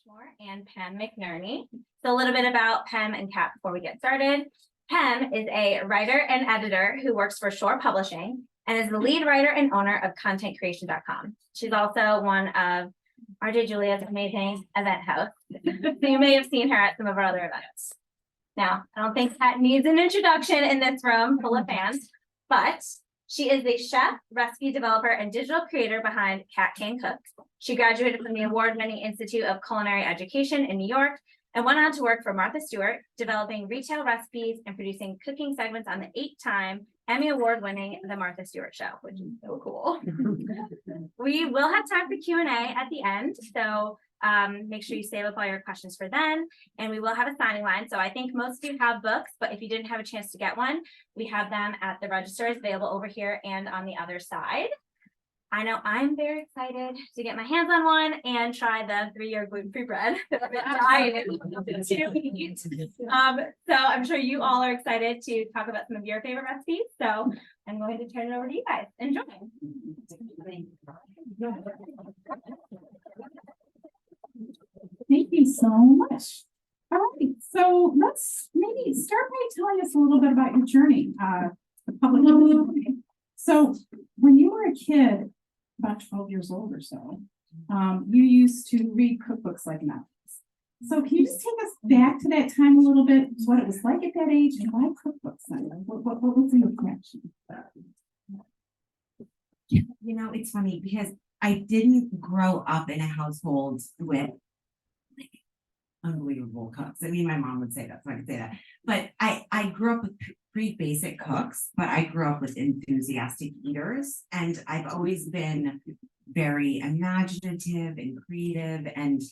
Ashmore and Pem McNerney. So a little bit about Pem and Kat before we get started. Pem is a writer and editor who works for Shore Publishing and is the lead writer and owner of contentcreation.com. She's also one of RJ Julia's amazing event hosts. So you may have seen her at some of our other events. Now, I don't think Kat needs an introduction in this room full of fans, but she is the chef, recipe developer, and digital creator behind Kat Can Cook. She graduated from the award-winning Institute of Culinary Education in New York and went on to work for Martha Stewart, developing retail recipes and producing cooking segments on the 8-time Emmy Award-winning The Martha Stewart Show, which is so cool. We will have time for Q&A at the end, so make sure you save up all your questions for then, and we will have a signing line. So I think most of you have books, but if you didn't have a chance to get one, we have them at the registers available over here and on the other side. I know I'm very excited to get my hands on one and try the 3-year gluten-free bread that I've been dying to eat. So I'm sure you all are excited to talk about some of your favorite recipes. So I'm going to turn it over to you guys. Enjoy. Thank you so much. All right, so let's maybe start by telling us a little bit about your journey, the public journey. So when you were a kid, about 12 years old or so, you used to read cookbooks like novels. So can you just take us back to that time a little bit, what it was like at that age, and why cookbooks? What was your connection? You know, it's funny because I didn't grow up in a household with like unbelievable cooks. I mean, my mom would say that, so I could say that. But I grew up with pretty basic cooks, but I grew up with enthusiastic eaters. And I've always been very imaginative and creative. And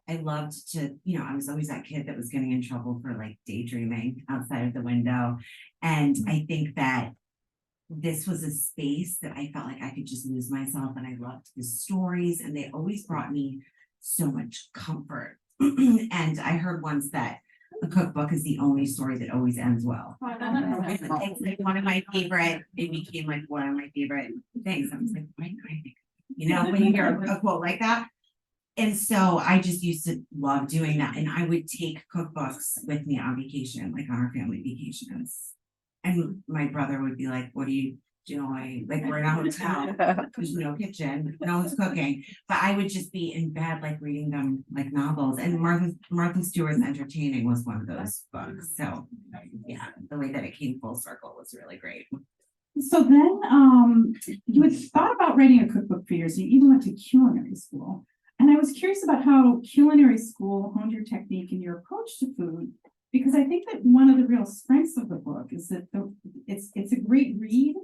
I loved to, you know, I was always that kid that was getting in trouble for like daydreaming outside of the window. And I think that this was a space that I felt like I could just lose myself, and I loved the stories, and they always brought me so much comfort. And I heard once that a cookbook is the only story that always ends well. It's like one of my favorite, it became like one of my favorite things. I was like, why do I think, you know, when you hear a quote like that. And so I just used to love doing that. And I would take cookbooks with me on vacation, like on our family vacations. And my brother would be like, what are you doing? Like, we're in a hotel, there's no kitchen, no one's cooking. But I would just be in bed, like reading them like novels. And Martha Stewart's Entertaining was one of those books. So yeah, the way that it came full circle was really great. So then you had thought about writing a cookbook for years. You even went to culinary school. And I was curious about how culinary school honed your technique and your approach to food, because I think that one of the real strengths of the book is that it's a great read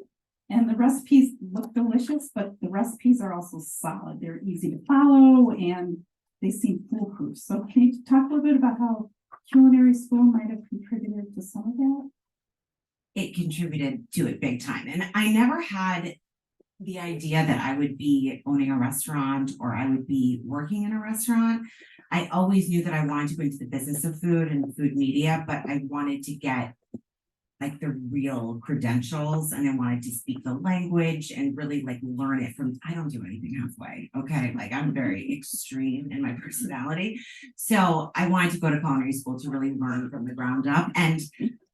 and the recipes look delicious, but the recipes are also solid. They're easy to follow and they seem foolproof. So can you talk a little bit about how culinary school might have contributed to some of that? It contributed to it big time. And I never had the idea that I would be owning a restaurant or I would be working in a restaurant. I always knew that I wanted to go into the business of food and food media, but I wanted to get like the real credentials, and I wanted to speak the language and really like learn it from, I don't do anything halfway. Okay. Like I'm very extreme in my personality. So I wanted to go to culinary school to really learn from the ground up. And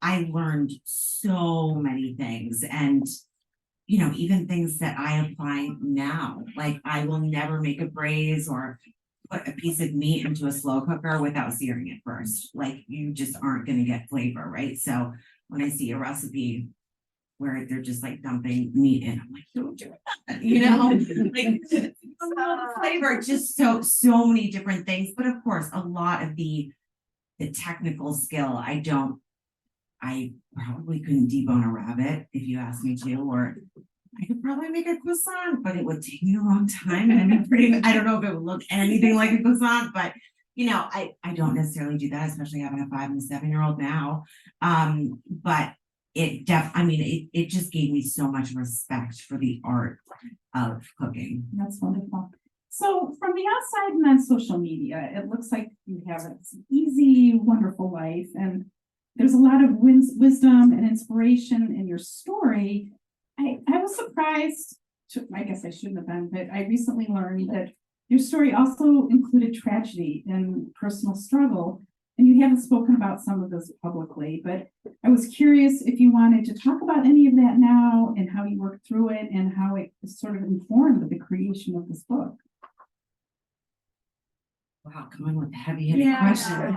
I learned so many things, and you know, even things that I apply now, like I will never make a braise or put a piece of meat into a slow cooker without searing it first. Like you just aren't going to get flavor, right? So when I see a recipe where they're just like dumping meat in, I'm like, don't do that, you know, like flavor, just so many different things. But of course, a lot of the technical skill, I probably couldn't debone a rabbit if you asked me to, or I could probably make a croissant, but it would take me a long time. And I don't know if it would look anything like a croissant, but you know, I don't necessarily do that, especially having a 5 and 7-year-old now. But it just gave me so much respect for the art of cooking. That's wonderful. So from the outside and on social media, it looks like you have an easy, wonderful life, and there's a lot of wisdom and inspiration in your story. I was surprised, I guess I shouldn't have been, but I recently learned that Your story also included tragedy and personal struggle, and you haven't spoken about some of this publicly, but I was curious if you wanted to talk about any of that now and how you worked through it and how it sort of informed the creation of this book. Wow, coming with heavy-hitted Yeah. questions.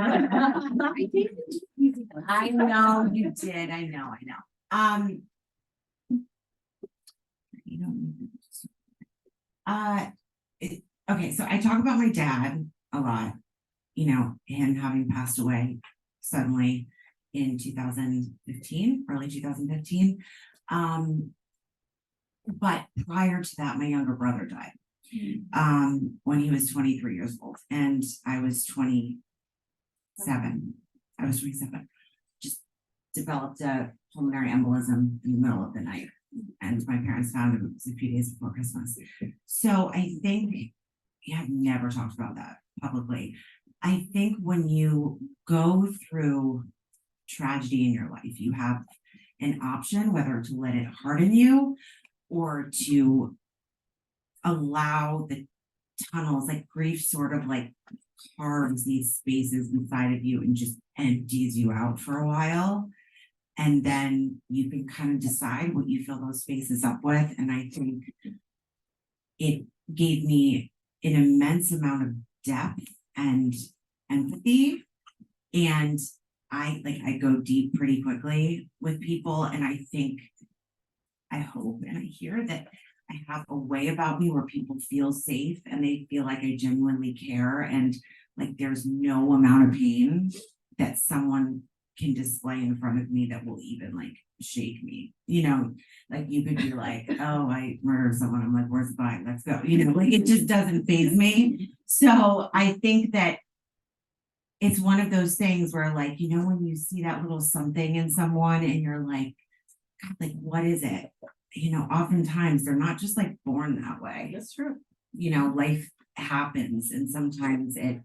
I know you did. I know. You don't. Okay, so I talk about my dad a lot, him having passed away suddenly in 2015, early 2015. But prior to that, my younger brother died when he was 23 years old, and I was 27. Just developed a pulmonary embolism in the middle of the night, and my parents found it was a few days before Christmas. So I think I've never talked about that publicly. I think when you go through tragedy in your life, you have an option whether to let it harden you or to allow the tunnels, like grief sort of like carves these spaces inside of you and just empties you out for a while. And then you can kind of decide what you fill those spaces up with. And I think it gave me an immense amount of depth and empathy. And I go deep pretty quickly with people. And I think, I hope and I hear that I have a way about me where people feel safe and they feel like I genuinely care. And like there's no amount of pain that someone can display in front of me that will even like shake me, like you could be like, oh, I murdered someone. I'm like, where's the body? Let's go. Like it just doesn't faze me. So I think that it's one of those things where like, when you see that little something in someone and you're like, God, like, what is it? Oftentimes they're not just like born that way. That's true. Life happens and sometimes it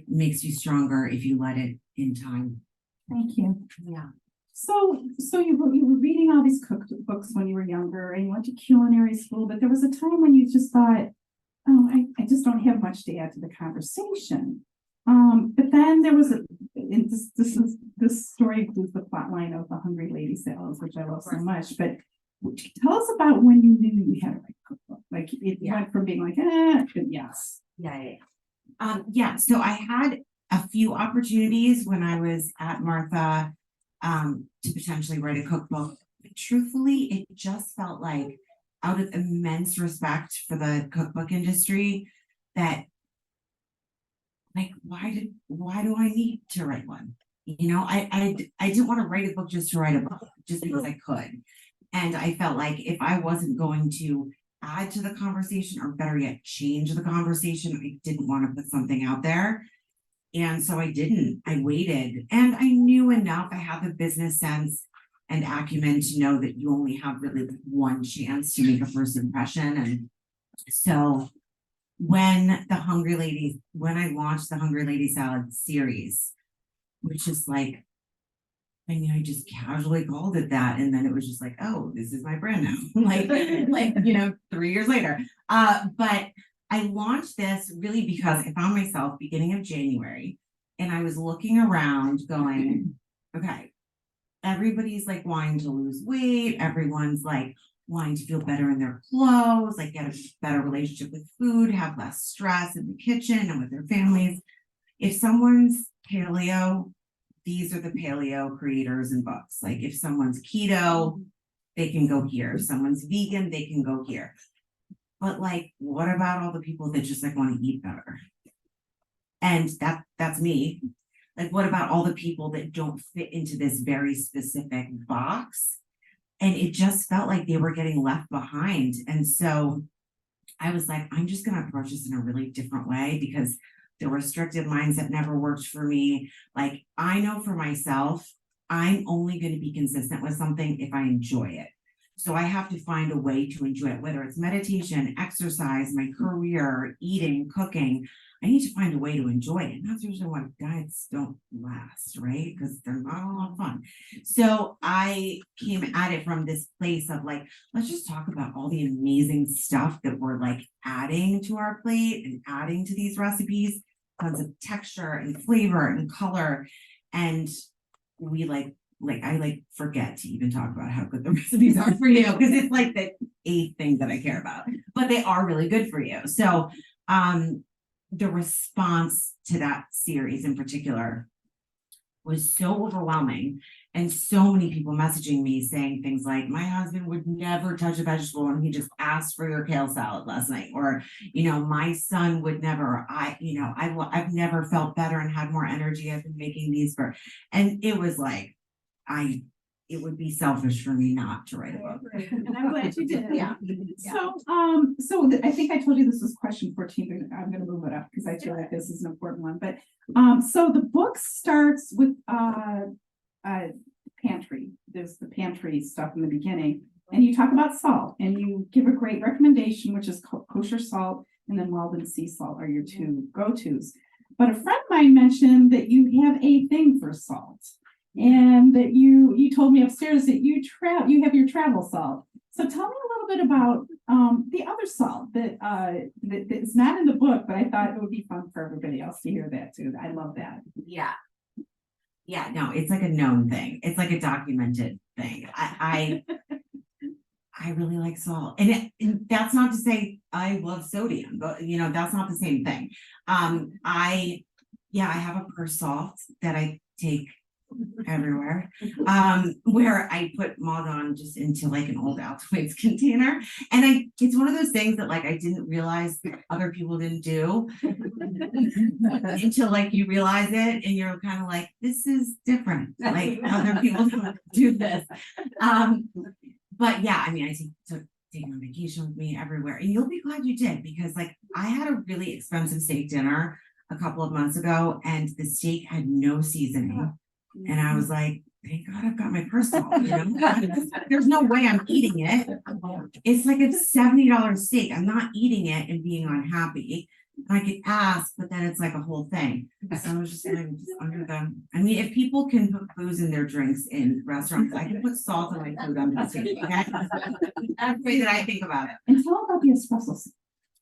makes you stronger if you let it in time. Thank you. Yeah. So you were reading all these cookbooks when you were younger and you went to culinary school, but there was a time when you just thought, oh, I just don't have much to add to the conversation. But then there was this story includes the plot line of the Hungry Lady Salads, which I love so much. But tell us about when you knew you had to write a cookbook. Like it went from being like, to yes. Yeah. So I had a few opportunities when I was at Martha to potentially write a cookbook. But truthfully, it just felt like out of immense respect for the cookbook industry that like, why do I need to write one? I didn't want to write a book just to write a book, just because I could. And I felt like if I wasn't going to add to the conversation or better yet, change the conversation, I didn't want to put something out there. And so I didn't. I waited. And I knew enough. I had the business sense and acumen to know that you only have really one chance to make a first impression. And so when I launched the Hungry Lady Salad series, which is like, I just casually called it that. And then it was just like, oh, this is my brand now. like 3 years later. But I launched this really because I found myself beginning of January and I was looking around going, okay, everybody's like wanting to lose weight. Everyone's like wanting to feel better in their clothes, like get a better relationship with food, have less stress in the kitchen and with their families. If someone's paleo, these are the paleo creators and books. Like if someone's keto, they can go here. If someone's vegan, they can go here. But like, what about all the people that just like want to eat better? And that's me. Like, what about all the people that don't fit into this very specific box? And it just felt like they were getting left behind. And so I was like, I'm just going to approach this in a really different way because the restrictive mindset never worked for me. Like, I know for myself, I'm only going to be consistent with something if I enjoy it. So I have to find a way to enjoy it, whether it's meditation, exercise, my career, eating, cooking. I need to find a way to enjoy it. And that's usually why diets don't last, right? Because they're not a lot of fun. So I came at it from this place of like, let's just talk about all the amazing stuff that we're like adding to our plate and adding to these recipes, tons of texture and flavor and color. And we I forget to even talk about how good the recipes are for you, because it's like the 8th thing that I care about, but they are really good for you. So the response to that series in particular was so overwhelming, and so many people messaging me saying things like, my husband would never touch a vegetable and he just asked for your kale salad last night, or my son would never, I've never felt better and had more energy. I've been making these and it was like, it would be selfish for me not to write a book. And I'm glad you did. Yeah. I think I told you this was question 14, but I'm gonna move it up because I feel like this is an important one. But so the book starts with pantry. There's the pantry stuff in the beginning, and you talk about salt, and you give a great recommendation, which is kosher salt, and then Walden sea salt are your 2 go-tos. But a friend of mine mentioned that you have a thing for salt. And that you told me upstairs that you have your travel salt. So tell me a little bit about the other salt that is not in the book, but I thought it would be fun for everybody else to hear that too. I love that. Yeah, no, it's like a known thing. It's like a documented thing. I really like salt, and that's not to say I love sodium, but that's not the same thing. I have a purse salt that I take everywhere, where I put Maudon just into like an old Altoids container, and it's one of those things that like I didn't realize that other people didn't do until like you realize it, and you're kind of like, this is different, like other people don't do this. But yeah, I mean, I took on vacation with me everywhere, and you'll be glad you did, because like I had a really expensive steak dinner a couple of months ago, and the steak had no seasoning. And I was like, thank God I've got my purse salt, There's no way I'm eating it. It's like a $70 steak. I'm not eating it and being unhappy. I could ask, but then it's like a whole thing. So I was just like, under them. I mean, if people can put booze in their drinks in restaurants, I can put salt in my food under the steak. Okay? That's the way that I think about it. And tell about the espresso.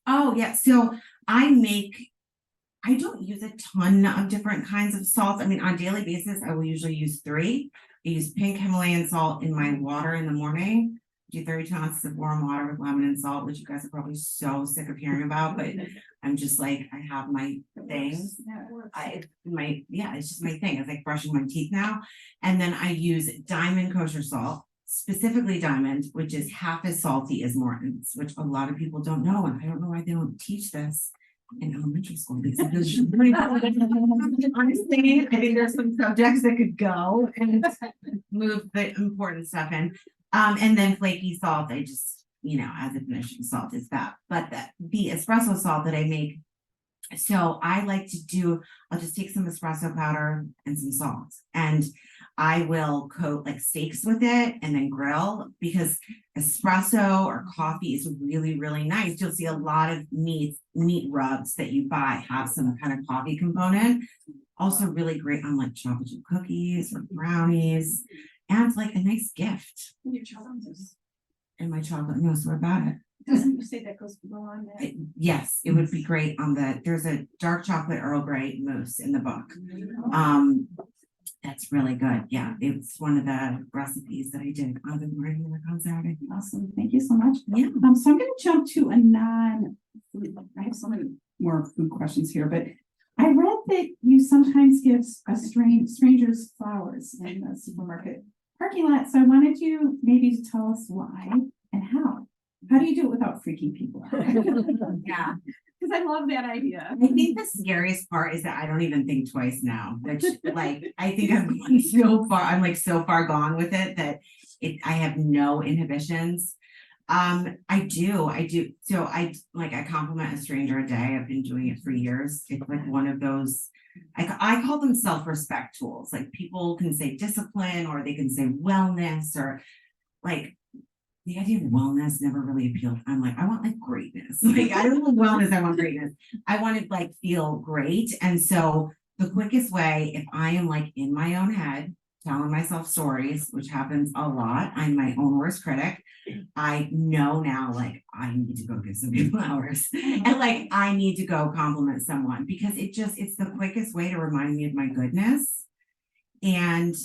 Oh yeah. So I don't use a ton of different kinds of salts. I mean, on a daily basis, I will usually use 3. I use pink Himalayan salt in my water in the morning. Do 32 ounces of warm water with lemon and salt, which you guys are probably so sick of hearing about, but I'm just like, I have my things. It's just my thing. It's like brushing my teeth now. And then I use Diamond kosher salt, specifically Diamond, which is half as salty as Morton's, which a lot of people don't know. And I don't know why they don't teach this in elementary school. Honestly, I think there's some subjects that could go and move the important stuff in. And then flaky salt, I just, as a finishing salt is that. But the espresso salt that I make, so I like to I'll just take some espresso powder and some salt, and I will coat like steaks with it and then grill, because espresso or coffee is really, really nice. You'll see a lot of meat rubs that you buy have some kind of coffee component. Also really great on like chocolate chip cookies or brownies, and like a nice gift. Your chocolate. And my chocolate knows more about it. Doesn't you say that goes below on that? Yes, it would be great there's a dark chocolate Earl Grey mousse in the book. That's really good. Yeah, it's one of the recipes that I did on the morning on Saturday. Awesome. Thank you so much. Yeah. So I'm going to jump to I have so many more food questions here, but I read that you sometimes give strangers flowers in the supermarket parking lot. So I wanted you maybe to tell us why and how. How do you do it without freaking people out? Yeah. Because I love that idea. I think the scariest part is that I don't even think twice now, which like, I think I'm going so far, I'm like so far gone with it that I have no inhibitions. I do. So I compliment a stranger a day. I've been doing it for years. It's like one of those, I call them self-respect tools. Like people can say discipline, or they can say wellness, or like the idea of wellness never really appealed. I'm like, I want like greatness. Like, I don't want wellness, I want greatness. I want to like feel great. And so the quickest way, if I am like in my own head, telling myself stories, which happens a lot, I'm my own worst critic. I know now, like, I need to go give some people flowers. And like, I need to go compliment someone because it's the quickest way to remind me of my goodness. And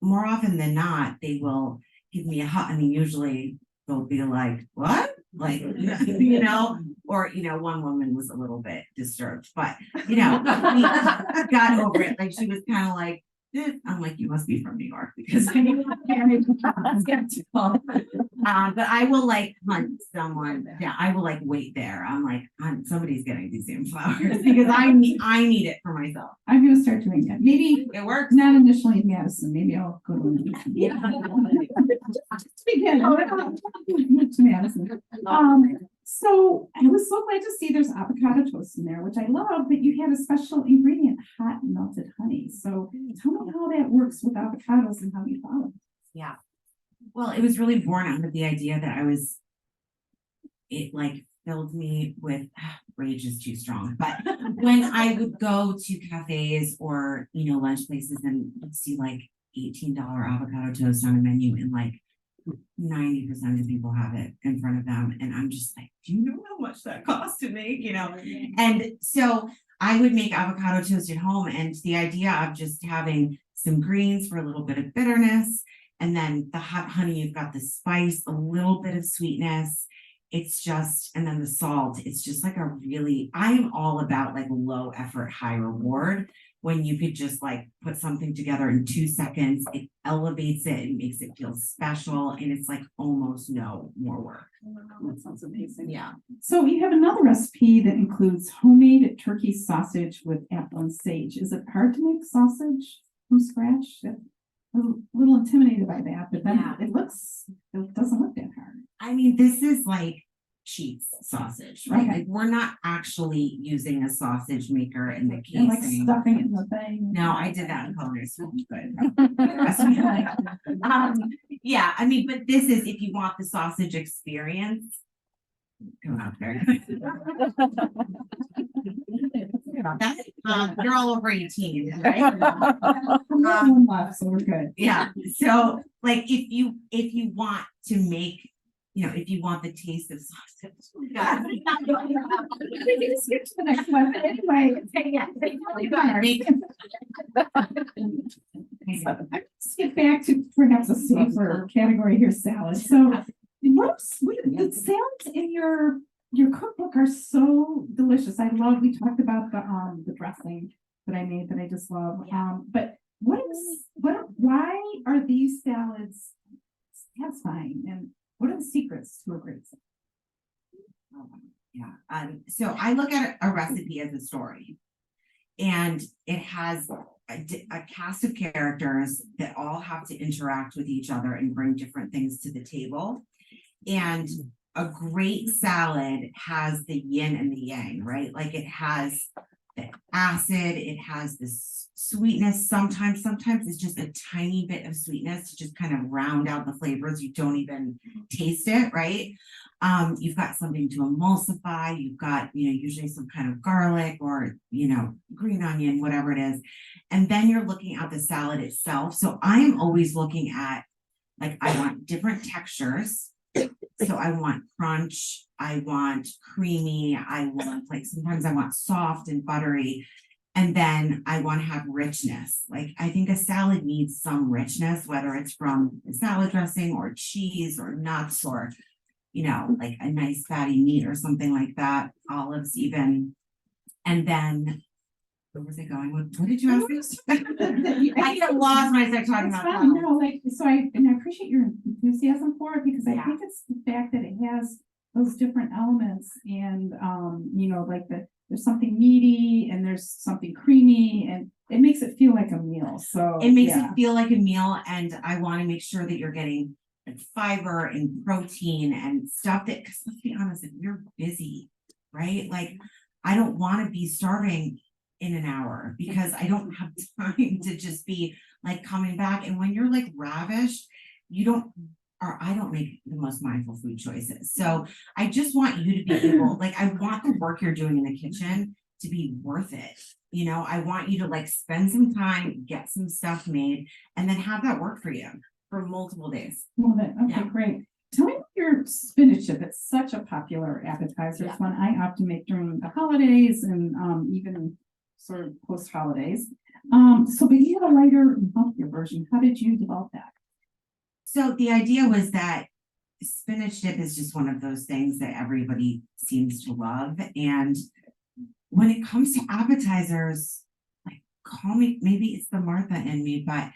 more often than not, they will give me a hug. I mean, usually they'll be like, what? Like, or, one woman was a little bit disturbed, but, we got over it. Like, she was kind of like, I'm like, you must be from New York because I know but I will like hunt someone. Yeah, I will like wait there. I'm like, somebody's getting these damn flowers because I need it for myself. I'm gonna start doing that. Maybe It works. not initially in Madison. Maybe I'll go to. Yeah. Just begin. Move to Madison. So I was so glad to see there's avocado toast in there, which I love, but you have a special ingredient, hot melted honey. So tell me how that works with avocados and how you follow. Yeah. Well, it was really born out of the idea that it like filled me with rage is too strong. But when I would go to cafes or, lunch places and see like $18 avocado toast on a menu and like 90% of people have it in front of them. And I'm just like, do you know how much that costs to make, And so I would make avocado toast at home. And the idea of just having some greens for a little bit of bitterness, and then the hot honey, you've got the spice, a little bit of sweetness. And then the salt, it's just like I am all about like low effort, high reward. When you could just like put something together in 2 seconds, it elevates it and makes it feel special. And it's like almost no more work. Wow, that sounds amazing. Yeah. So you have another recipe that includes homemade turkey sausage with apple and sage. Is it hard to make sausage from scratch? I'm a little intimidated by that, but then it doesn't look that hard. I mean, this is like cheese sausage, right? Okay. Like we're not actually using a sausage maker in the casing. And like stuffing it in the thing. No, I did that in culinary school, but yeah, I mean, but this is if you want the sausage experience. Come out there. You're all over 18, right? One left, so we're good. Yeah. So like if you want to make, if you want the taste of sausage. God. Skip to the next one. But anyway, let's get back to perhaps a safer category here, salad. So the salads in your cookbook are so delicious. We talked about the dressing that I made that I just love. But why are these salads satisfying, and what are the secrets to a great salad? Yeah. So I look at a recipe as a story, and it has a cast of characters that all have to interact with each other and bring different things to the table. And a great salad has the yin and the yang, right? Like it has the acid, it has this sweetness. Sometimes it's just a tiny bit of sweetness to just kind of round out the flavors. You don't even taste it, right? You've got something to emulsify. You've got, usually some kind of garlic or, green onion, whatever it is. And then you're looking at the salad itself. So I am always looking at, like, I want different textures. So I want crunch, I want creamy, I want sometimes I want soft and buttery, and then I want to have richness. Like I think a salad needs some richness, whether it's from the salad dressing or cheese or nuts or, like a nice fatty meat or something like that, olives even. And then where was I going? What did you ask me? I get lost when I start talking about that. I appreciate your enthusiasm for it because I think it's the fact that it has those different elements and there's something meaty and there's something creamy and it makes it feel like a meal. So it makes it feel like a meal, and I want to make sure that you're getting like fiber and protein and stuff that, because let's be honest, if you're busy, right? Like I don't want to be starving in an hour because I don't have time to just be like coming back. And when you're like ravished, you don't or I don't make the most mindful food choices. So I just want you to be able, like, I want the work you're doing in the kitchen to be worth it. You know, I want you to like spend some time, get some stuff made, and then have that work for you for multiple days. Love it. Okay, Yeah. great. Tell me about your spinach dip. It's such a popular appetizer. Yeah. It's one I often make during the holidays and even sort of post holidays. So but you have a lighter and healthier version. How did you develop that? So the idea was that spinach dip is just one of those things that everybody seems to love. And when it comes to appetizers, like, call me, maybe it's the Martha in me, but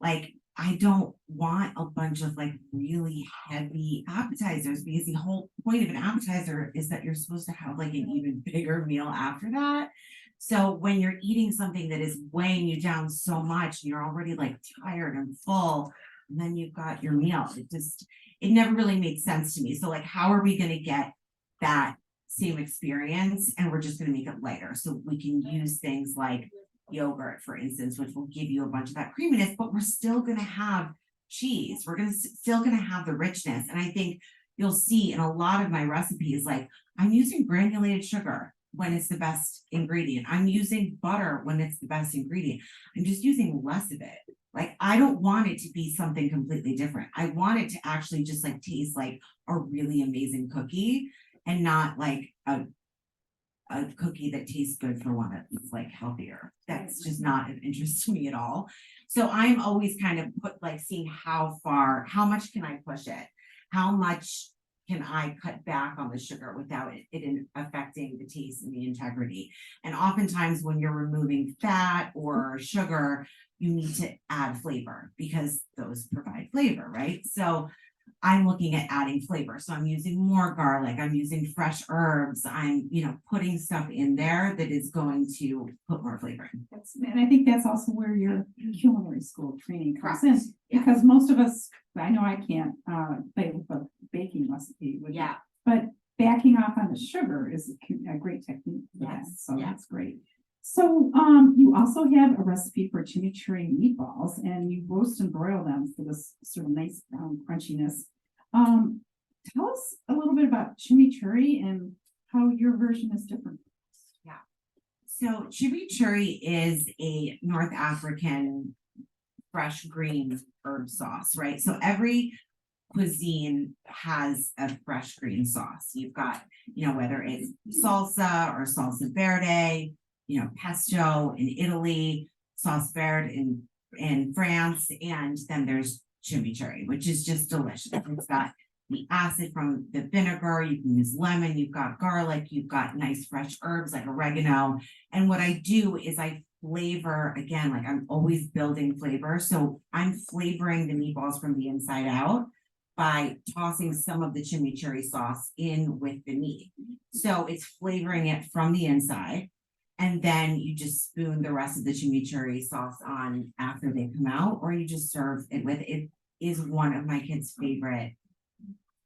like, I don't want a bunch of like really heavy appetizers, because the whole point of an appetizer is that you're supposed to have like an even bigger meal after that. So when you're eating something that is weighing you down so much and you're already like tired and full, and then you've got your meal, it never really made sense to me. So like, how are we going to get that same experience? And we're just going to make it lighter. So we can use things like yogurt, for instance, which will give you a bunch of that creaminess, but we're still going to have cheese. We're still going to have the richness. And I think you'll see in a lot of my recipes, like, I'm using granulated sugar when it's the best ingredient. I'm using butter when it's the best ingredient. I'm just using less of it. Like, I don't want it to be something completely different. I want it to actually just like taste like a really amazing cookie, and not like a cookie that tastes good for one that's like healthier. That's just not of interest to me at all. So I'm always kind of seeing how much can I push it? How much can I cut back on the sugar without it affecting the taste and the integrity? And oftentimes when you're removing fat or sugar, you need to add flavor, because those provide flavor, right? So I'm looking at adding flavor. So I'm using more garlic, I'm using fresh herbs, I'm, putting stuff in there that is going to put more flavor in. And I think that's also where your culinary school training comes Correct. in. Yeah. Because most of us, I know I can't play with a baking recipe with Yeah. but backing off on the sugar is a great technique for that. Yes. So Yeah. that's great. So you also have a recipe for chimichurri meatballs, and you roast and broil them for this sort of nice crunchiness. Tell us a little bit about chimichurri and how your version is different. Yeah. So chimichurri is a North African fresh green herb sauce, right? So every cuisine has a fresh green sauce. You've got, whether it's salsa or salsa verde, pesto in Italy, sauce verde in France, and then there's chimichurri, which is just delicious. It's got the acid from the vinegar, you can use lemon, you've got garlic, you've got nice fresh herbs like oregano. And what I do is I flavor, again, like I'm always building flavor. So I'm flavoring the meatballs from the inside out by tossing some of the chimichurri sauce in with the meat. So it's flavoring it from the inside. And then you just spoon the rest of the chimichurri sauce on after they come out, or you just serve it with it. Is one of my kids' favorite.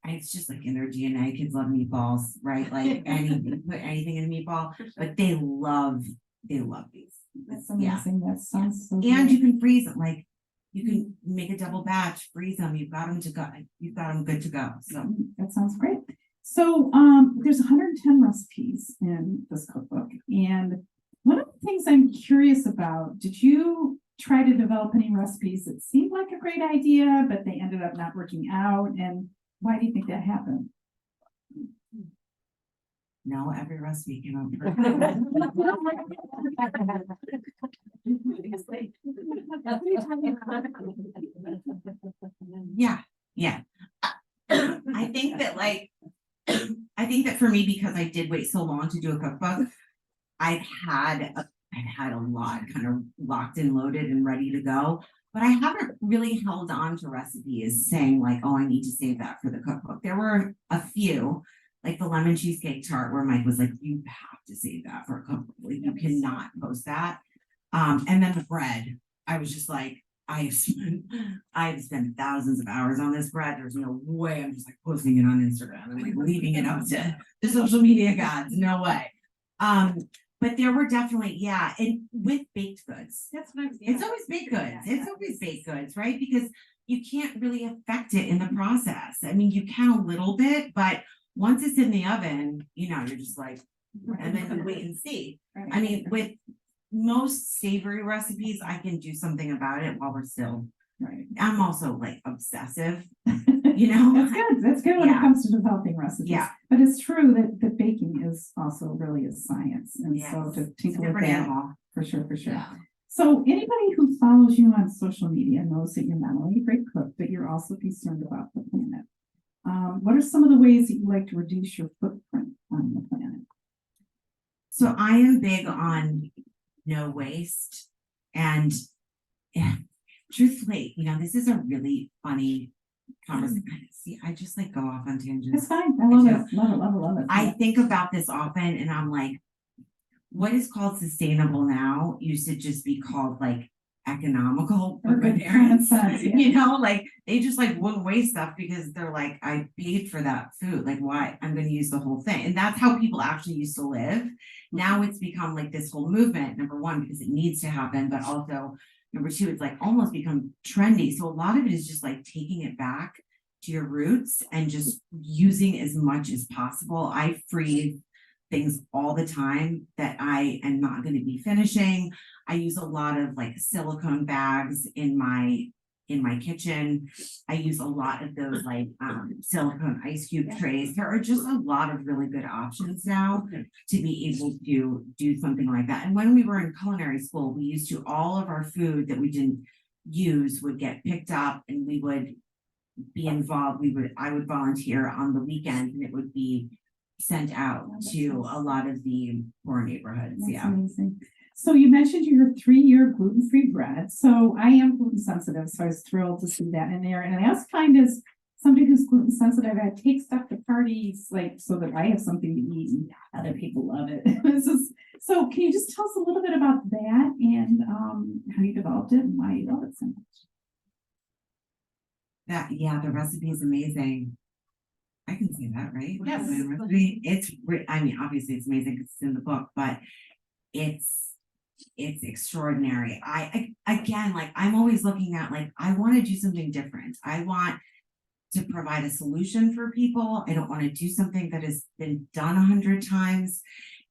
It's just like in their DNA. Kids love meatballs, right? Like put anything in a meatball, but they love these. That's amazing. That sounds so And good. you can freeze them. Like, you can make a double batch, freeze them. You've got them to go. You've got them good to go. So That sounds great. So there's 110 recipes in this cookbook, and one of the things I'm curious about, did you try to develop any recipes that seemed like a great idea, but they ended up not working out? And why do you think that happened? no, every recipe came out perfect. Yeah. I think that for me, because I did wait so long to do a cookbook, I've had a lot kind of locked and loaded and ready to go, but I haven't really held on to recipes saying like, oh, I need to save that for the cookbook. There were a few, like the lemon cheesecake tart, where Mike was like, you have to save that for a cookbook. Like, you cannot post that. And then the bread, I was just like, I've spent thousands of hours on this bread. There's no way I'm just like posting it on Instagram and like leaving it up to the social media gods. No way. But there were definitely, and with baked goods, That's what I'm saying. it's always baked goods. It's always baked goods, right? Because you can't really affect it in the process. I mean, you can a little bit, but once it's in the oven, you're just like, and then you wait and see. I mean, with most savory recipes, I can do something about it while we're still. Right. I'm also like obsessive, That's good. That's good when it Yeah. comes to developing recipes. Yeah. But it's true that baking is also really a science. And Yes. so to It's a tinker with different that, animal. for sure. Yeah. So anybody who follows you on social media knows that you're not only a great cook, but you're also concerned about the planet. What are some of the ways that you like to reduce your footprint on the planet? So I am big on no waste, and truthfully, this is a really funny conversation. See, I just like go off on tangents. That's fine. I love it. Love it. I think about this often, and I'm like, what is called sustainable now used to just be called like economical for my parents. Like they just like wouldn't waste stuff because they're like, I paid for that food. Like, why? I'm going to use the whole thing. And that's how people actually used to live. Now it's become like this whole movement, number one, because it needs to happen, but also number two, it's like almost become trendy. So a lot of it is just like taking it back to your roots and just using as much as possible. I freeze things all the time that I am not going to be finishing. I use a lot of like silicone bags in my kitchen. I use a lot of those like silicone ice cube trays. There are just a lot of really good options now to be able to do something like that. And when we were in culinary school, we used to, all of our food that we didn't use would get picked up and we would be involved. I would volunteer on the weekend and it would be sent out to a lot of the poor neighborhoods. That's amazing. So you mentioned your 3-year gluten-free bread. So I am gluten sensitive, so I was thrilled to see that in there. And I also find as somebody who's gluten sensitive, I take stuff to parties, like so that I have something to eat and other people love it. So can you just tell us a little bit about that and how you developed it and why you love it so much? The recipe is amazing. I can say that, right? Yes. I mean, obviously it's amazing because it's in the book, but it's extraordinary. Again, like I'm always looking at like, I want to do something different. I want to provide a solution for people. I don't want to do something that has been done 100 times.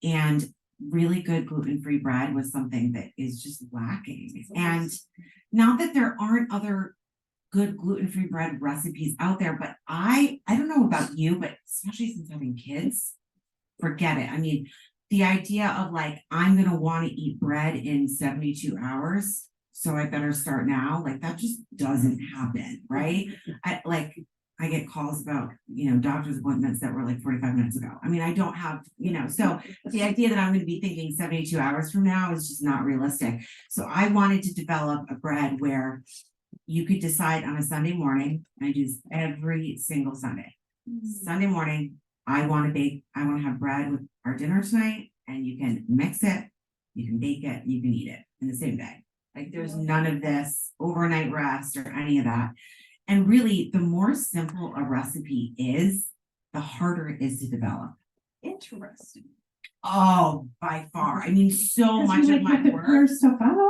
And really good gluten-free bread was something that is just lacking. And not that there aren't other good gluten-free bread recipes out there, but I don't know about you, but especially since having kids, forget it. I mean, the idea of like, I'm going to want to eat bread in 72 hours, so I better start now. Like that just doesn't happen, right? I get calls about, doctor's appointments that were like 45 minutes ago. I mean, I don't have, so the idea that I'm going to be thinking 72 hours from now is just not realistic. So I wanted to develop a bread where you could decide on a Sunday morning. I do this every single Sunday. Sunday morning, I want to bake, I want to have bread with our dinner tonight, and you can mix it, you can bake it, you can eat it in the same day. Like there's none of this overnight rest or any of that. And really, the more simple a recipe is, the harder it is to develop. Interesting. Oh, by far. I mean, so much of my work. Stuff out.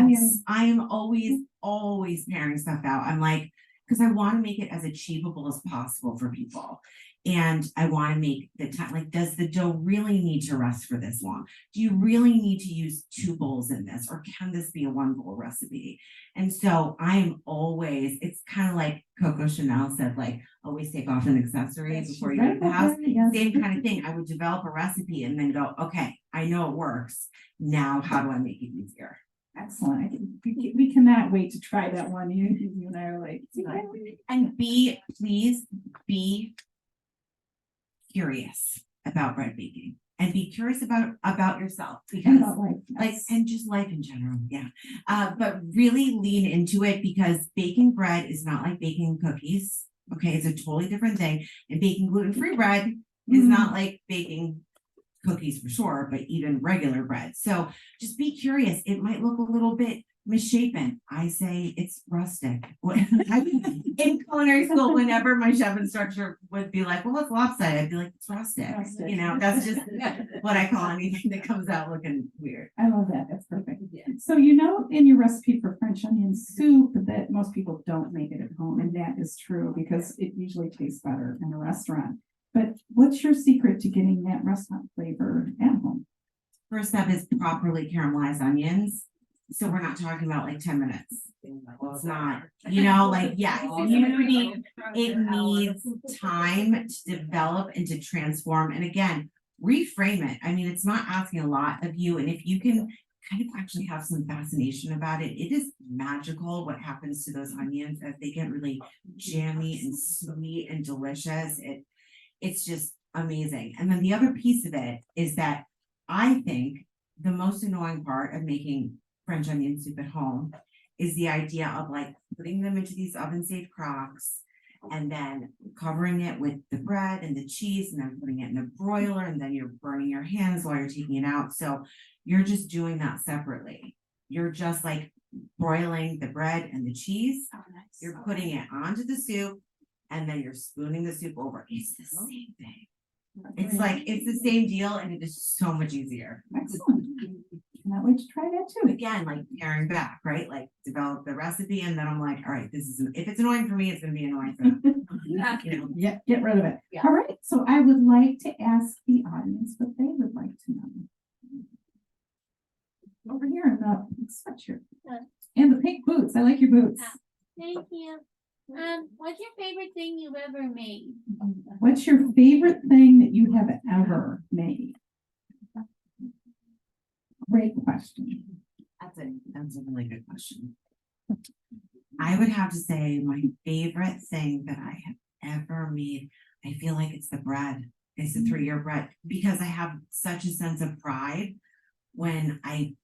Yes, I am always pairing stuff out. I'm like, because I want to make it as achievable as possible for people. And I want to make the time, like, does the dough really need to rest for this long? Do you really need to use 2 bowls in this? Or can this be a 1 bowl recipe? And so I am always, it's kind of like Coco Chanel said, like, always take off an accessory before you leave the house. Same kind of thing. I would develop a recipe and then go, okay, I know it works. Now, how do I make it easier? Excellent. We cannot wait to try that one. You and I are like, and please be curious about bread baking and be curious about yourself, because and just life in general. But really lean into it, because baking bread is not like baking cookies. Okay, it's a totally different thing. And baking gluten-free bread is not like baking cookies for sure, but even regular bread. So just be curious. It might look a little bit misshapen. I say it's rustic. In culinary school, whenever my chef instructor would be like, well, it's lopsided, I'd be like, it's rustic. That's just what I call anything that comes out looking weird. I love that. That's perfect. So in your recipe for French French onion soup that most people don't make it at home, and that is true because it usually tastes better in a restaurant. But what's your secret to getting that restaurant flavor at home? First step is properly caramelized onions. So we're not talking about like 10 minutes. It's not, like, yeah, it needs time to develop and to transform. And again, reframe it. I mean, it's not asking a lot of you. And if you can kind of actually have some fascination about it, it is magical what happens to those onions as they get really jammy and sweet and delicious. It's just amazing. And then the other piece of it is that I think the most annoying part of making French onion soup at home is the idea of like putting them into these oven safe crocks and then covering it with the bread and the cheese and then putting it in a broiler, and then you're burning your hands while you're taking it out. So you're just doing that separately. You're just like broiling the bread and the cheese. Oh, nice. You're putting it onto the soup and then you're spooning the soup over. It's the same thing. It's like, it's the same deal and it is so much easier. Excellent. Cannot wait to try that too. Again, like paring back, right? Like develop the recipe and then I'm like, all right, this is, if it's annoying for me, it's gonna be annoying for them. Yeah, get rid of it. Yeah. All right, so I would like to ask the audience what they would like to know. Over here in the sweatshirt. And the pink boots. I like your boots. Thank you. What's your favorite thing you've ever made? What's your favorite thing that you have ever made? Great question. That's a really good question. I would have to say my favorite thing that I have ever made, I feel like it's the bread. It's the 3-year bread because I have such a sense of pride when I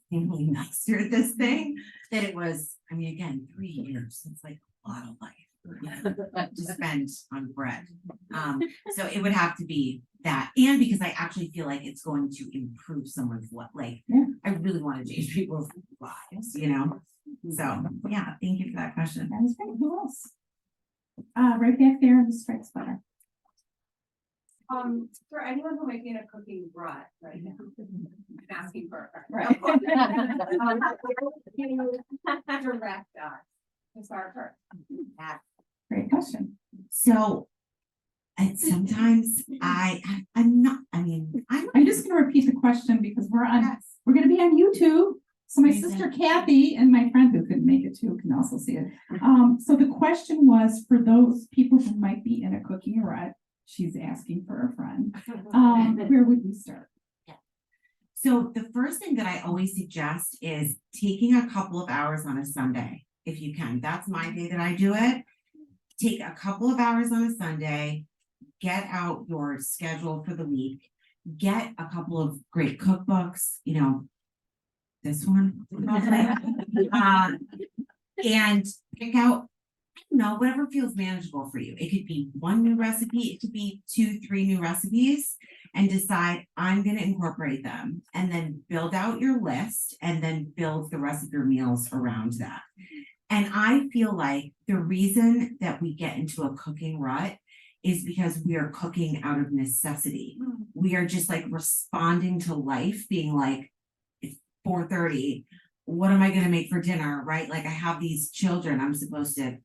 finally mastered this thing that it was, I mean, again, 3 years. It's like a lot of life to spend on bread. So it would have to be that. And because I actually feel like it's going to improve someone's life. Like, Yeah. I really want to change people's lives, So, yeah, thank you for that question. That was great. Who else? Right back there in the striped sweater. For anyone who might be in a cooking rut right now, I'm asking for a friend. Right. You direct us to start first. Great question. So, and sometimes I'm not, I mean, I'm just gonna repeat the question because we're yes. gonna be on YouTube. So my Amazing. sister Kathy and my friend who couldn't make it too can also see it. So the question was for those people who might be in a cooking rut, she's asking for a friend. Where would we start? So the first thing that I always suggest is taking a couple of hours on a Sunday, if you can. That's my day that I do it. Take a couple of hours on a Sunday, get out your schedule for the week, get a couple of great cookbooks, this one, and pick out, whatever feels manageable for you. It could be one new recipe, it could be 2, 3 new recipes, and decide I'm going to incorporate them, and then build out your list, and then build the rest of your meals around that. And I feel like the reason that we get into a cooking rut is because we are cooking out of necessity. We are just like responding to life, being like, it's 4:30. What am I going to make for dinner? Right? Like I have these children, I'm supposed to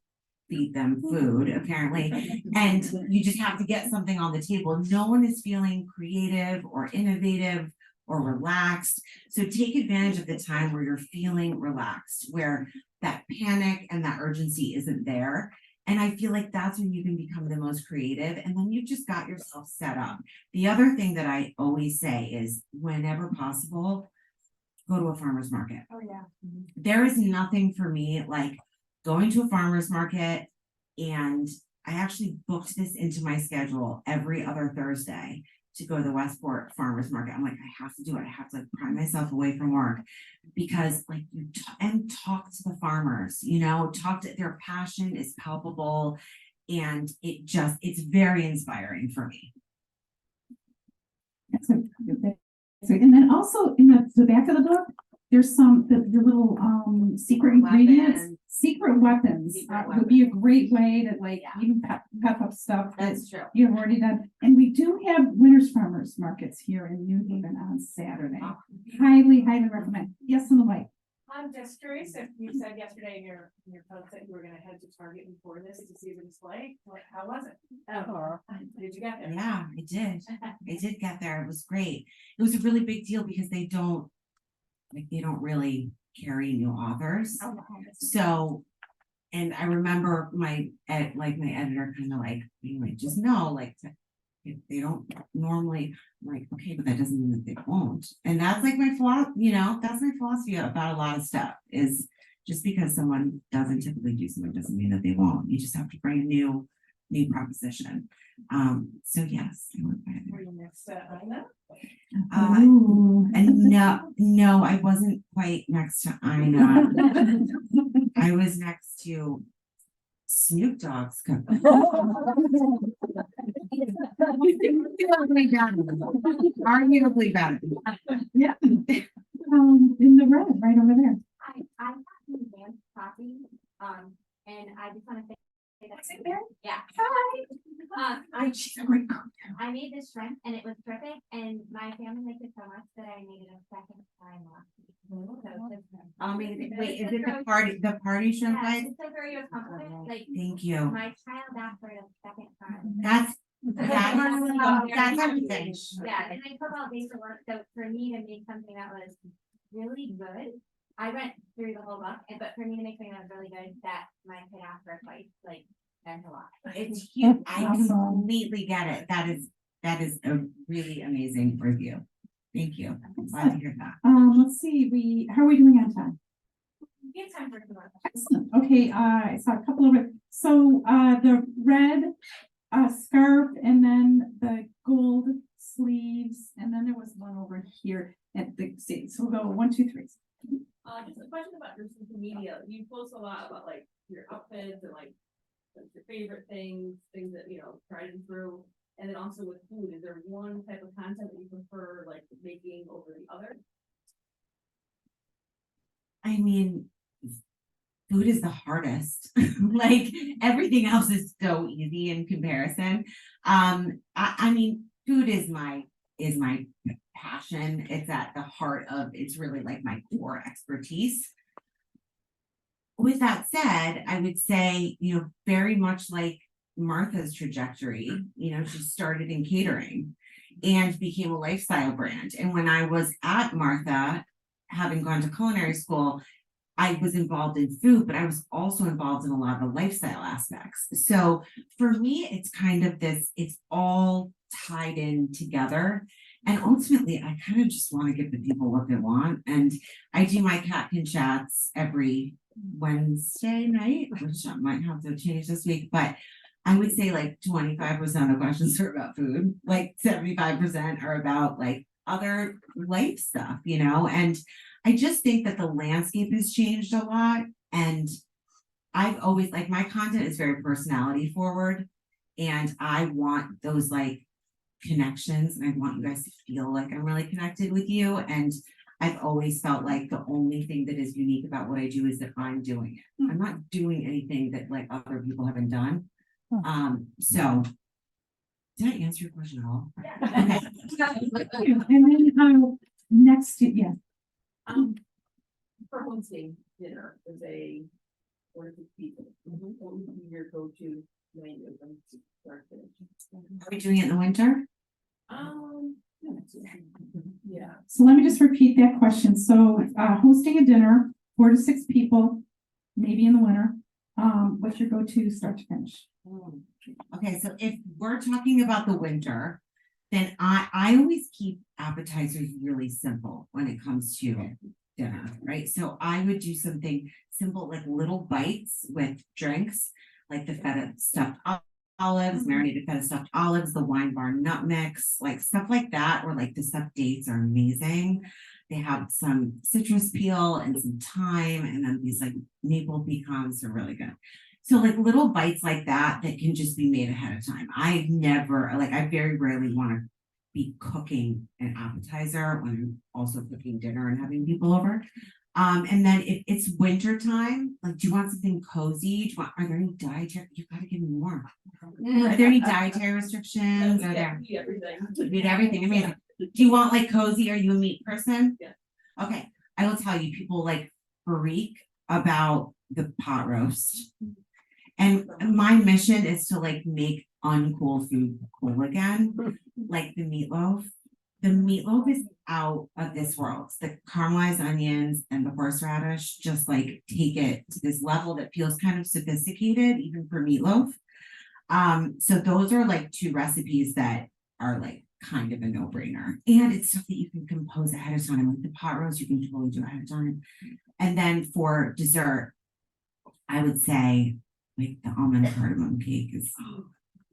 feed them food, apparently. And you just have to get something on the table. No one is feeling creative or innovative or relaxed. So take advantage of the time where you're feeling relaxed, where that panic and that urgency isn't there. And I feel like that's when you can become the most creative. And then you just got yourself set up. The other thing that I always say is whenever possible, go to a farmer's market. Oh, yeah. There is nothing for me like going to a farmer's market, and I actually booked this into my schedule every other Thursday to go to the Westport Farmer's Market. I'm like, I have to do it. I have to like pry myself away from work because like you talk to the farmers, talk to their passion is palpable, and it's very inspiring for me. That's and then also in the back of the book, there's the little secret ingredients, secret weapons would be a great way to like even pep up stuff That's true. you've already done. And we do have Winners Farmers Markets here in New Haven on Saturday. Highly recommend. Yes, on the way. I'm just curious if you said yesterday in your post that you were gonna head to Target before this to see the display, how was it? Oh, did you get there? Yeah, I did. I did get there. It was great. It was a really big deal because they don't really carry new authors. Oh, So, and I remember my editor kind of like being like, just know, like, if they don't normally, I'm like, okay, but that doesn't mean that they won't. And that's like my philosophy, that's my philosophy about a lot of stuff is just because someone doesn't typically do something doesn't mean that they won't. You just have to bring a new proposition. So yes, I went by Were there. you next to Ina? Ooh. And no, I wasn't quite next to Ina. I was next to Snoop Dogg's company. Arguably better. Yeah. In the red, right over there. I got some advanced coffee, and I just wanna say that. Was it there? Yeah. She's a great cook. I made this shrimp and it was perfect, and my family liked it so much that I made it a second time last week. So it's just- Amazing. Wait, is it the party shrimp Yeah, guys? just to throw you a compliment, like, Thank you. my child asked for it a second time. That's everything. Yeah, and I took all day to work, so for me to make something that was really good, I went through the whole book, but for me to make something that was really good, that my kid asked for twice, like, meant a lot. It's huge. I Awesome. completely get it. That is a really amazing review. Thank you. Glad to hear that. Let's see, how are we doing on time? We have time for some more. Excellent. Okay, I saw a couple of it. So, the red, scarf and then the gold sleeves, and then there was one over here at the state. So we'll go 1, 2, 3. Just a question about your social media. You post a lot about like your outfits and like your favorite things that, tried and through. And then also with food, is there one type of content that you prefer like making over the other? I mean, food is the hardest. Like everything else is so easy in comparison. I mean, food is my passion. It's at the heart of, it's really like my core expertise. With that said, I would say, very much like Martha's trajectory, she started in catering and became a lifestyle brand. And when I was at Martha, having gone to culinary school, I was involved in food, but I was also involved in a lot of the lifestyle aspects. So for me, it's kind of it's all tied in together. And ultimately, I kind of just want to give the people what they want. And I do my Cat Can Chats every Wednesday night, which I might have to change this week, but I would say like 25% of questions are about food, like 75% are about like other life stuff, and I just think that the landscape has changed a lot. And I've always like my content is very personality forward, and I want those like connections, and I want you guys to feel like I'm really connected with you. And I've always felt like the only thing that is unique about what I do is that I'm doing it. I'm not doing anything that like other people haven't done. So did I answer your question at all? Okay. And then, next, yeah. For homestay dinner is a 4 to 6 people. What would be your go-to menu from start to finish? Are we doing it in the winter? Yeah. So let me just repeat that question. So, hosting a dinner, 4 to 6 people, maybe in the winter. What's your go-to start to finish? Okay, so if we're talking about the winter, then I always keep appetizers really simple when it comes to dinner, right? So I would do something simple, like little bites with drinks, like the feta stuffed olives, marinated feta stuffed olives, the wine bar nut mix, like stuff like that, or like the stuffed dates are amazing. They have some citrus peel and some thyme, and then these like maple pecans are really good. So like little bites like that can just be made ahead of time. I very rarely want to be cooking an appetizer when I'm also cooking dinner and having people over. And then if it's winter time, like, do you want something cozy? Are there any dietary, you've got to give me more. Are there any dietary restrictions? Are there? Eat everything. Eat everything, amazing. Do you want like cozy? Are you a meat person? Yeah. Okay, I will tell you, people like freak about the pot roast. And my mission is to like make uncool food cool again, like the meatloaf. The meatloaf is out of this world. The caramelized onions and the horseradish just like take it to this level that feels kind of sophisticated, even for meatloaf. So those are like two recipes that are like kind of a no-brainer. And it's stuff that you can compose ahead of time. Like the pot roast, you can totally do ahead of time. And then for dessert, I would say like the almond cardamom cake is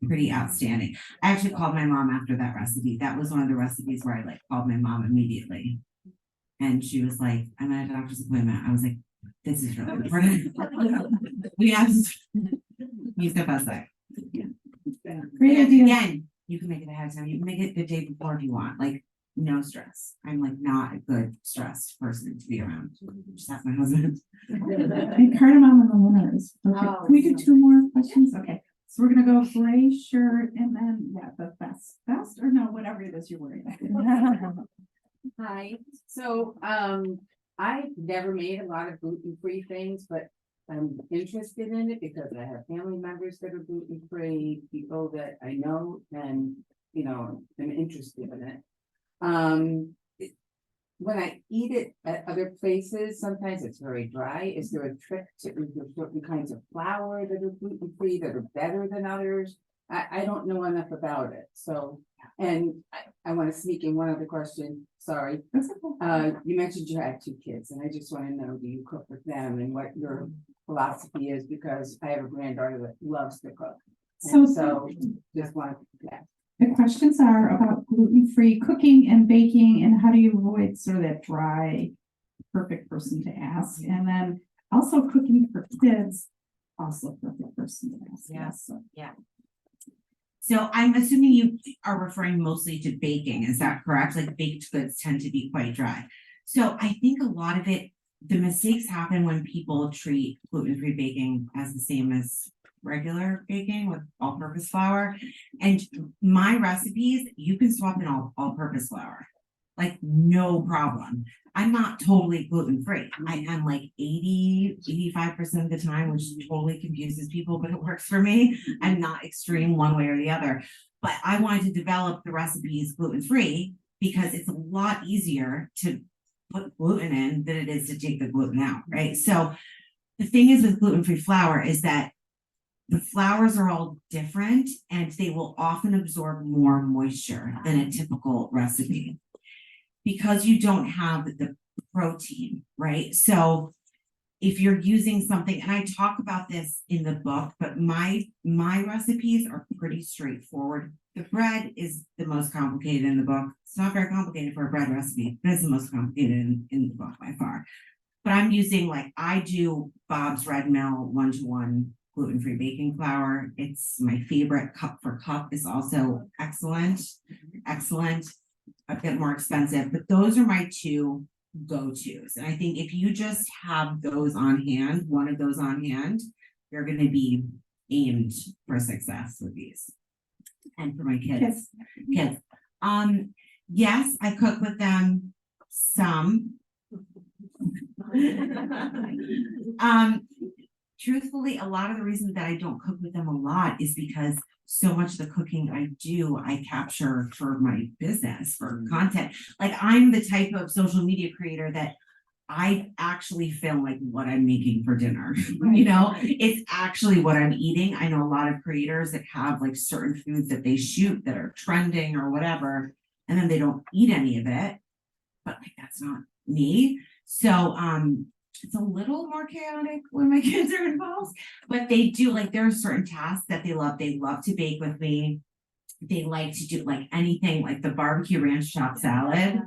pretty outstanding. I actually called my mom after that recipe. That was one of the recipes where I like called my mom immediately. And she was like, I'm at a doctor's appointment. I was like, this is really important. We have you step outside. Great idea. Again, you can make it ahead of time. You can make it the day before if you want. Like, no stress. I'm like not a good stressed person to be around. Just ask my husband. And cardamom in the winter is perfect. Oh, Can we do two more questions? Okay, so we're gonna go gray shirt and then, yeah, the vest or no, whatever it is you're wearing. Hi, so, I've never made a lot of gluten-free things, but I'm interested in it because I have family members that are gluten-free, people that I know, and, you know, I'm interested in it. When I eat it at other places, sometimes it's very dry. Is there a trick to, is there certain kinds of flour that are gluten-free that are better than others? I don't know enough about it, so, and I wanna sneak in one other question, sorry. You mentioned you had 2 kids, and I just wanna know, do you cook with them and what your philosophy is, because I have a granddaughter that loves to cook. So- So, just want, yeah. The questions are about gluten-free cooking and baking and how do you avoid sort of that dry, perfect person to ask? And then also cooking for kids, also perfect person to ask. Yes. So- So I'm assuming you are referring mostly to baking, is that correct? Like baked goods tend to be quite dry. So I think a lot of it, the mistakes happen when people treat gluten-free baking as the same as regular baking with all-purpose flour. And my recipes, you can swap in all-purpose flour, like no problem. I'm not totally gluten-free. I am like 85% of the time, which totally confuses people, but it works for me. I'm not extreme one way or the other. But I wanted to develop the recipes gluten-free because it's a lot easier to put gluten in than it is to take the gluten out, right? So the thing is with gluten-free flour is that the flours are all different and they will often absorb more moisture than a typical recipe because you don't have the protein, right? So if you're using something, and I talk about this in the book, but my recipes are pretty straightforward. The bread is the most complicated in the book. It's not very complicated for a bread recipe, but it's the most complicated in the book by far. But I'm using like, I do Bob's Red Mill 1-to-1 gluten-free baking flour. It's my favorite. Cup for Cup is also excellent, a bit more expensive, but those are my 2 go-tos. And I think if you just have those on hand, one of those on hand, you're going to be aimed for success with these. And for my kids. Yes, I cook with them some. Truthfully, a lot of the reason that I don't cook with them a lot is because so much of the cooking I do, I capture for my business, for content. Like I'm the type of social media creator that I actually film like what I'm making for dinner. You know, it's actually what I'm eating. I know a lot of creators that have like certain foods that they shoot that are trending or whatever, and then they don't eat any of it. But like that's not me. So it's a little more chaotic when my kids are involved, but they do like there are certain tasks that they love. They love to bake with me. They like to do like anything like the barbecue ranch chopped salad.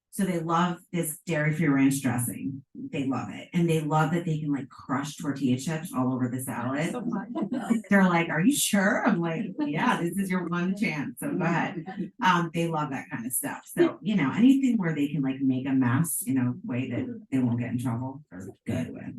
So they love this dairy-free ranch dressing. They love it. And they love that they can like crush tortilla chips all over the salad. They're like, are you sure? I'm like, yeah, this is your one chance. So go ahead. They love that kind of stuff. So, you know, anything where they can like make a mess in a way that they won't get in trouble, they're good with.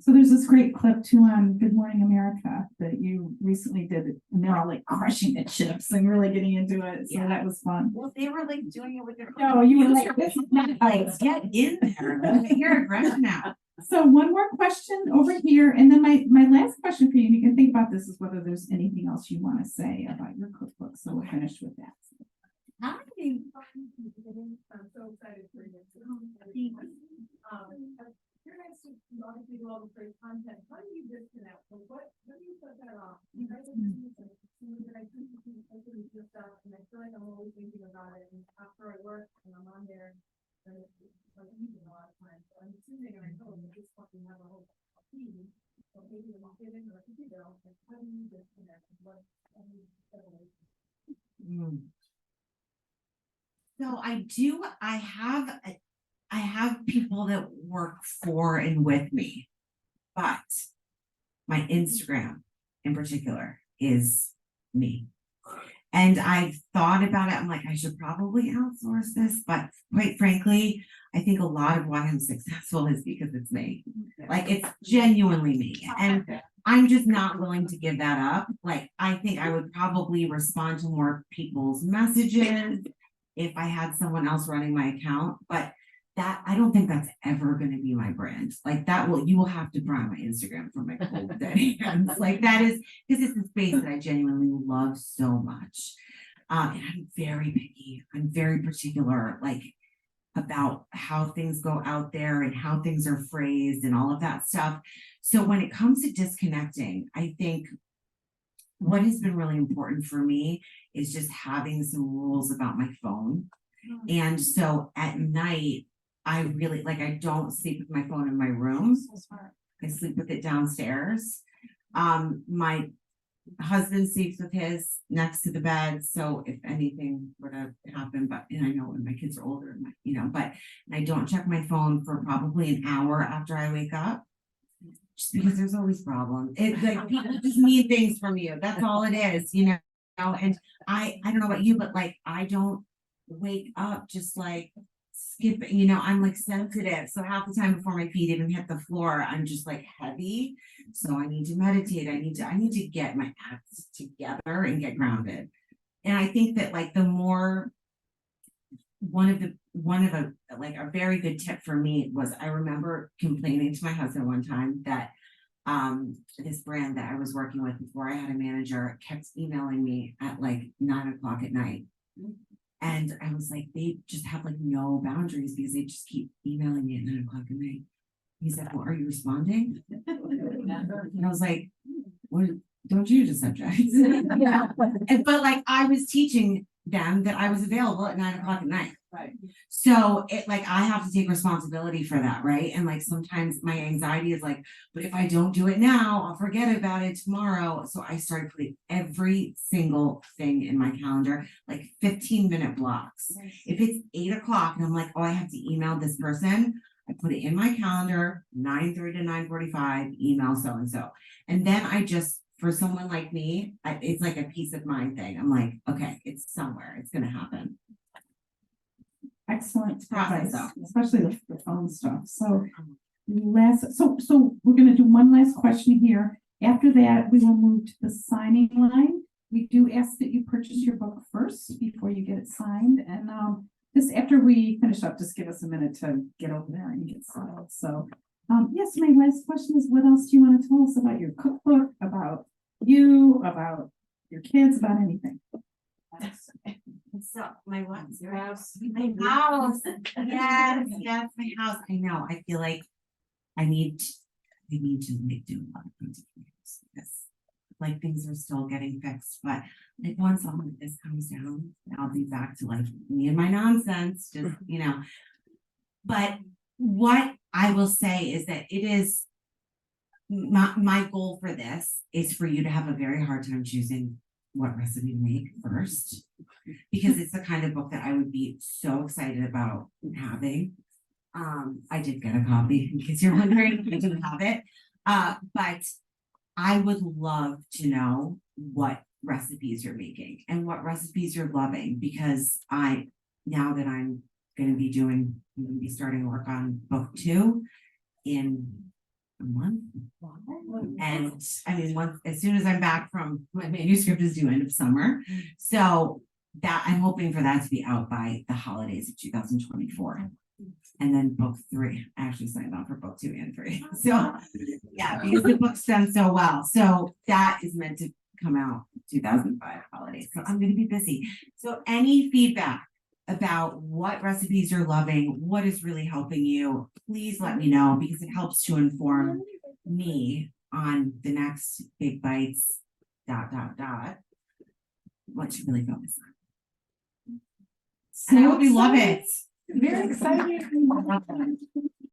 So there's this great clip too on Good Morning America that you recently did, and they're all like crushing the chips and really getting into it. So Yeah. that was fun. Well, they were like doing it with their No, you were like, this is not like, get in there. Look at your aggression out. So one more question over here, and then my last question for you, and you can think about this, is whether there's anything else you want to say about your cookbook, so we'll finish with that. Hi. I'm so excited for you. You're nice to obviously do all the great content. How do you disconnect? Like how do you shut that off? You guys are doing something, and I think you just stuff, and I feel like I'm always thinking about it. And after I work and I'm on there, and it's like eating a lot of time. So I'm assuming, and I know that this fucking have a whole team. So maybe when you get into a computer, like how do you disconnect? What I mean, So I have people that work for and with me, but my Instagram in particular is me. And I've thought about it. I'm like, I should probably outsource this, but quite frankly, I think a lot of why I'm successful is because it's me. Like, it's genuinely me. And I'm just not willing to give that up. Like, I think I would probably respond to more people's messages if I had someone else running my account, but that, I don't think that's ever going to be my brand. Like, you will have to brand my Instagram for my cold day. Like, that is, because it's a space that I genuinely love so much. And I'm very picky. I'm very particular, like, about how things go out there and how things are phrased and all of that stuff. So when it comes to disconnecting, I think what has been really important for me is just having some rules about my phone. And so at night, I really, like, I don't sleep with my phone in my room. I sleep with it downstairs. My husband sleeps with his next to the bed. So if anything were to happen, and I know when my kids are older, but I don't check my phone for probably an hour after I wake up. Just because there's always problems. It's like people just need things from you. That's all it is, And I don't know about you, but like, I don't wake up just like skip, I'm like sensitive. So half the time before my feet even hit the floor, I'm just like heavy. So I need to meditate. I need to get my acts together and get grounded. And I think that like the more, one of a very good tip for me was, I remember complaining to my husband one time that this brand that I was working with before I had a manager kept emailing me at like 9 o'clock at night. And I was like, they just have like no boundaries because they just keep emailing me at 9 o'clock at night. He said, well, are you responding? And I was like, what, don't you just subject? Yeah. But like, I was teaching them that I was available at 9 o'clock at night. Right. So it like, I have to take responsibility for that, right? And like, sometimes my anxiety is like, but if I don't do it now, I'll forget about it tomorrow. So I started putting every single thing in my calendar, like 15-minute blocks. Nice. If it's 8 o'clock and I'm like, oh, I have to email this person, I put it in my calendar, 9:30 to 9:45, email so-and-so. And then I just, for someone like me, it's like a peace of mind thing. I'm like, okay, it's somewhere, it's going to happen. Excellent Process, advice, especially the phone stuff. So so we're gonna do one last question here. After that, we will move to the signing line. We do ask that you purchase your book first before you get it signed. And just after we finish up, just give us a minute to get over there and get settled. So yes, my last question is, what else do you want to tell us about your cookbook, about you, about your kids, about anything? So my what? Your house. My house. Yes, my house. I know. I feel like I need to like do a lot of things because like things are still getting fixed. But like once all of this comes down, I'll be back to like me and my nonsense. Just But what I will say is that it is my goal for this is for you to have a very hard time choosing what recipe to make first, because it's the kind of book that I would be so excited about having. I did get a copy in case you're wondering. I didn't have it. But I would love to know what recipes you're making and what recipes you're loving, because now that I'm going to be starting work on book 2 in a month. And I mean, as soon as I'm back from my manuscript is due end of summer. So that I'm hoping for that to be out by the holidays of 2024. And then book 3, I actually signed on for book 2 and 3. So yeah, because the book's done so well. So that is meant to come out 2005 holidays. So I'm gonna be busy. So any feedback about what recipes you're loving, what is really helping you, please let me know because it helps to inform me on the next big bites, ... what to really focus on. And I hope you love it. Very exciting.